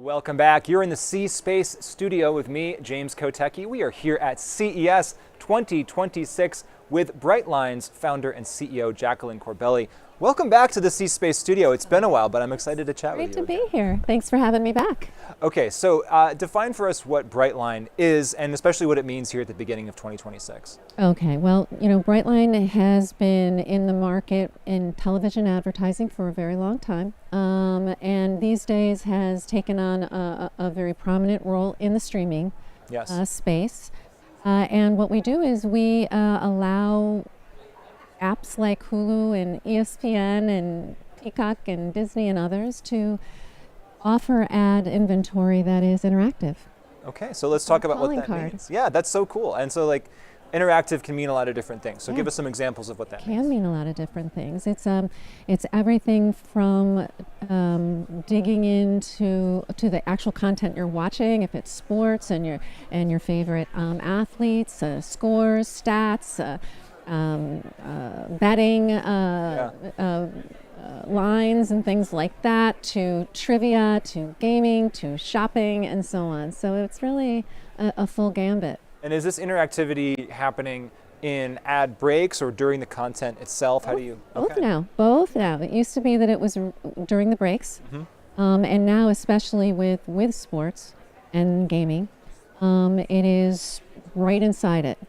Welcome back. You're in the C-Space studio with me, James Kotecki. We are here at CES 2026 with BrightLine's founder and CEO, Jacqueline Corbelli. Welcome back to the C-Space studio. It's been a while, but I'm excited to chat with you. Great to be here. Thanks for having me back. Okay, so define for us what BrightLine is and especially what it means here at the beginning of 2026. Okay, well, BrightLine has been in the market in television advertising for a very long time, and these days has taken on a very prominent role in the streaming space. And what we do is we allow apps like Hulu and ESPN and Peacock and Disney and others to offer ad inventory that is interactive. Okay, so let's talk about what that means. Yeah, that's so cool. And so interactive can mean a lot of different things. So give us some examples of what that means. Can mean a lot of different things. It's everything from digging into the actual content you're watching, if it's sports and your favorite athletes, scores, stats, betting, lines and things like that, to trivia, to gaming, to shopping, and so on. So it's really a full gambit. And is this interactivity happening in ad breaks or during the content itself? How do you? Both now. Both now. It used to be that it was during the breaks, and now, especially with sports and gaming, it is right inside it,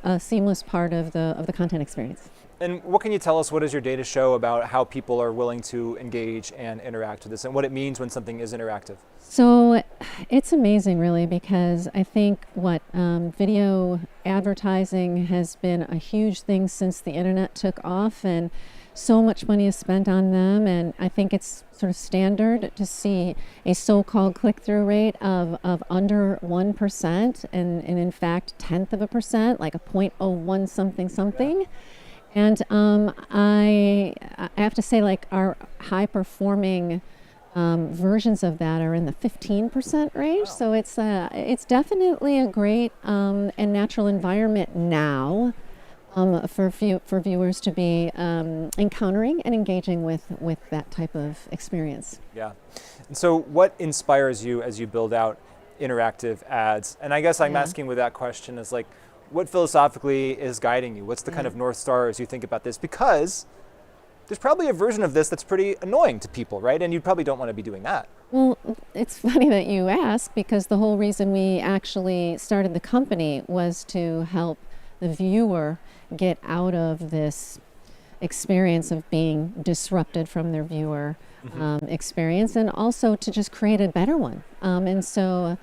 a seamless part of the content experience. And what can you tell us? What does your data show about how people are willing to engage and interact with this, and what it means when something is interactive? So it's amazing, really, because I think video advertising has been a huge thing since the internet took off, and so much money is spent on them, and I think it's sort of standard to see a so-called click-through rate of under 1%, and in fact, 1/10%, like a 0.01 something. And I have to say, like, our high-performing versions of that are in the 15% range. Wow. So it's definitely a great and natural environment now for viewers to be encountering and engaging with that type of experience. Yeah. And so what inspires you as you build out interactive ads? And I guess I'm asking with that question is what philosophically is guiding you? What's the kind of North Star as you think about this? Because there's probably a version of this that's pretty annoying to people, right? And you probably don't want to be doing that. Well, it's funny that you ask, because the whole reason we actually started the company was to help the viewer get out of this experience of being disrupted from their viewer experience, and also to just create a better one. And so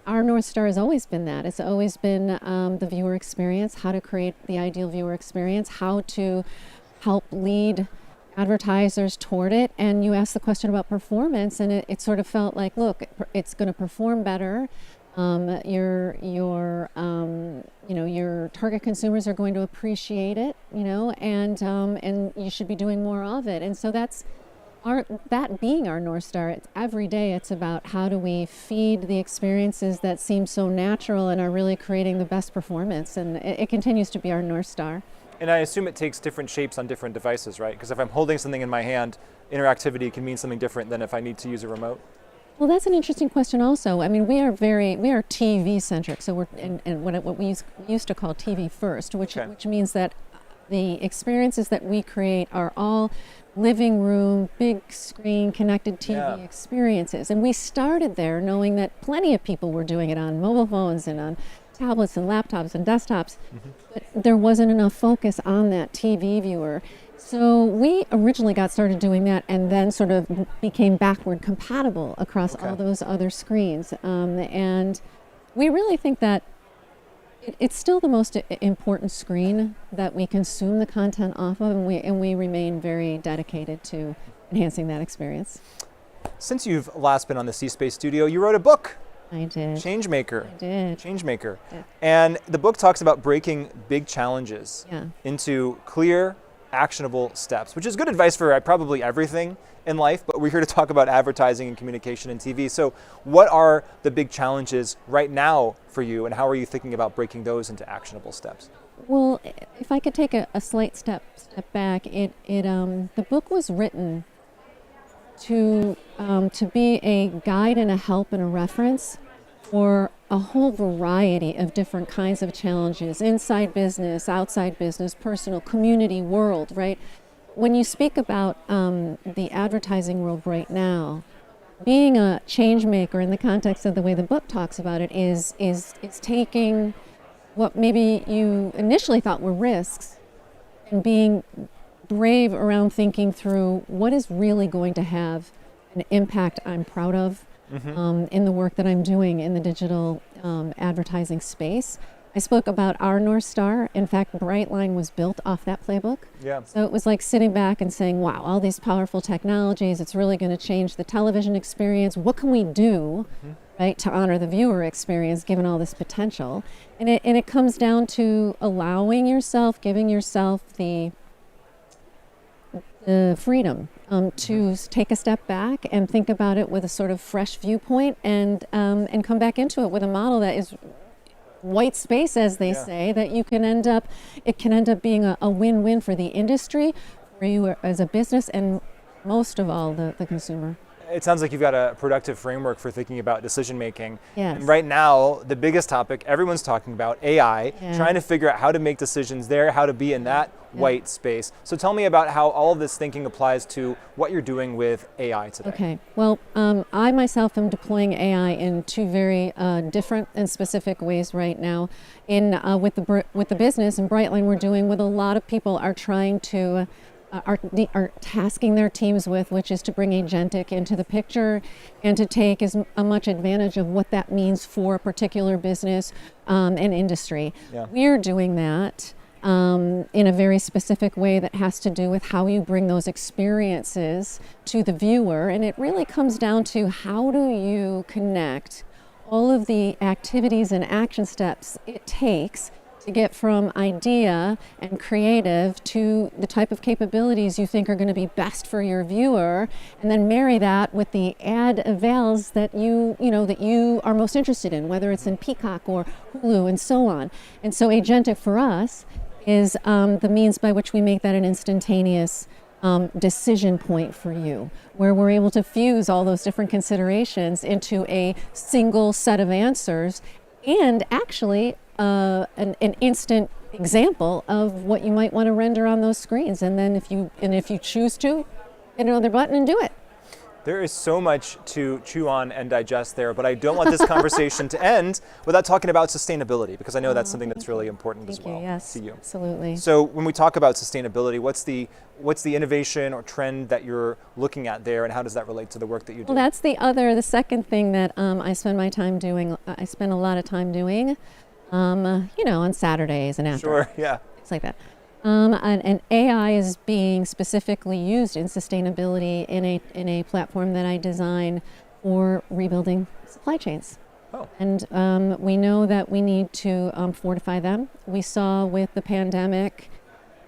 our North Star has always been that. It's always been the viewer experience, how to create the ideal viewer experience, how to help lead advertisers toward it. And you asked the question about performance, and it sort of felt like, look, it's going to perform better. Your target consumers are going to appreciate it, and you should be doing more of it. And so that being our North Star. It's every day. It's about how do we feed the experiences that seem so natural and are really creating the best performance. And it continues to be our North Star. And I assume it takes different shapes on different devices, right? Because if I'm holding something in my hand, interactivity can mean something different than if I need to use a remote. Well, that's an interesting question also. I mean, we are TV centric. So we're and what we used to call TV first, which means that the experiences that we create are all living room, big screen, connected TV experiences. And we started there knowing that plenty of people were doing it on mobile phones and on tablets and laptops and desktops, but there wasn't enough focus on that TV viewer. So we originally got started doing that, and then sort of became backward compatible across all those other screens. And we really think that it's still the most important screen that we consume the content off of, and we remain very dedicated to enhancing that experience. Since you've last been on the C-Space studio, you wrote a book. I did. Changemaker. I did. Changemaker. I did. And the book talks about breaking big challenges into clear, actionable steps, which is good advice for probably everything in life, but we're here to talk about advertising and communication and TV. So what are the big challenges right now for you, and how are you thinking about breaking those into actionable steps? Well, if I could take a slight step back, the book was written to be a guide and a help and a reference for a whole variety of different kinds of challenges, inside business, outside business, personal, community, world, right? When you speak about the advertising world right now, being a change maker in the context of the way the book talks about it is taking what maybe you initially thought were risks and being brave around thinking through what is really going to have an impact I'm proud of in the work that I'm doing in the digital advertising space. I spoke about our North Star. In fact, BrightLine was built off that playbook. Yeah. So it was like sitting back and saying, wow, all these powerful technologies, it's really going to change the television experience. What can we do, right, to honor the viewer experience given all this potential? And it comes down to allowing yourself, giving yourself the freedom to take a step back and think about it with a sort of fresh viewpoint and come back into it with a model that is white space, as they say, that you can end up, it can end up being a win-win for the industry, for you as a business, and most of all, the consumer. It sounds like you've got a productive framework for thinking about decision making. Yes. And right now, the biggest topic everyone's talking about, AI, trying to figure out how to make decisions there, how to be in that white space. So tell me about how all of this thinking applies to what you're doing with AI today. Okay, well, I myself am deploying AI in two very different and specific ways right now. With the business and BrightLine, we're doing what a lot of people are trying to are tasking their teams with, which is to bring agentic into the picture and to take as much advantage of what that means for a particular business and industry. Yeah. We're doing that in a very specific way that has to do with how you bring those experiences to the viewer. And it really comes down to how do you connect all of the activities and action steps it takes to get from idea and creative to the type of capabilities you think are going to be best for your viewer, and then marry that with the ad avails that you are most interested in, whether it's in Peacock or Hulu and so on. And so agentic for us is the means by which we make that an instantaneous decision point for you, where we're able to fuse all those different considerations into a single set of answers, and actually an instant example of what you might want to render on those screens. And then if you choose to, hit another button and do it. There is so much to chew on and digest there, but I don't want this conversation to end without talking about sustainability, because I know that's something that's really important as well to you. Absolutely. So when we talk about sustainability, what's the innovation or trend that you're looking at there, and how does that relate to the work that you do? Well, that's the second thing that I spend my time doing. I spend a lot of time doing, on Saturdays and after. Sure, yeah. It's like that. And AI is being specifically used in sustainability in a platform that I design for rebuilding supply chains. Oh. And we know that we need to fortify them. We saw with the pandemic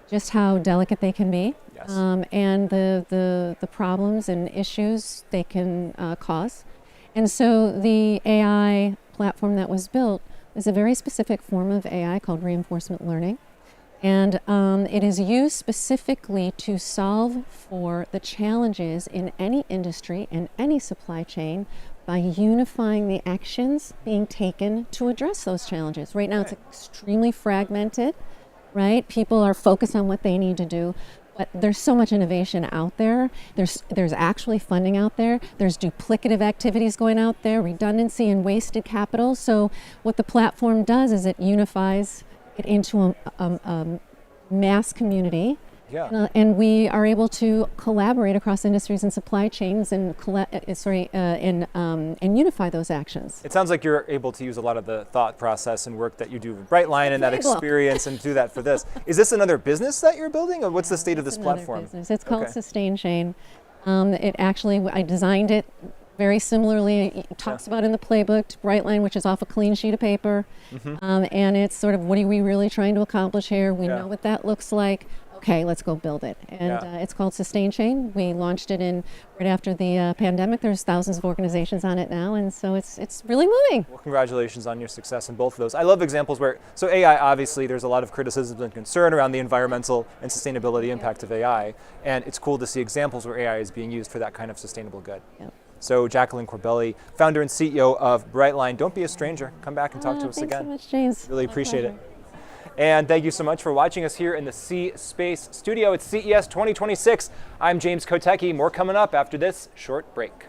just how delicate they can be, yes. And the problems and issues they can cause. And so the AI platform that was built is a very specific form of AI called reinforcement learning. And it is used specifically to solve for the challenges in any industry and any supply chain by unifying the actions being taken to address those challenges. Right now, it's extremely fragmented, right? People are focused on what they need to do, but there's so much innovation out there. There's actually funding out there. There's duplicative activities going out there, redundancy and wasted capital. So what the platform does is it unifies it into a mass community, and we are able to collaborate across industries and supply chains and unify those actions. It sounds like you're able to use a lot of the thought process and work that you do with BrightLine and that experience and do that for this. Is this another business that you're building, or what's the state of this platform? Business. It's called Sustain Chain. I designed it very similarly, it talks about in the playbook to BrightLine, which is off a clean sheet of paper. And it's sort of, what are we really trying to accomplish here? We know what that looks like. okay, let's go build it. And it's called Sustain Chain. We launched it right after the pandemic. There's thousands of organizations on it now, and so it's really moving. Well, congratulations on your success in both of those. I love examples where, so AI, obviously, there's a lot of criticism and concern around the environmental and sustainability impact of AI, and it's cool to see examples where AI is being used for that kind of sustainable good. Yep. So Jacqueline Corbelli, founder and CEO of BrightLine. Don't be a stranger. Come back and talk to us again. Thanks so much, James. Really appreciate it. And thank you so much for watching us here in the C-Space studio at CES 2026. I'm James Kotecki. More coming up after this short break.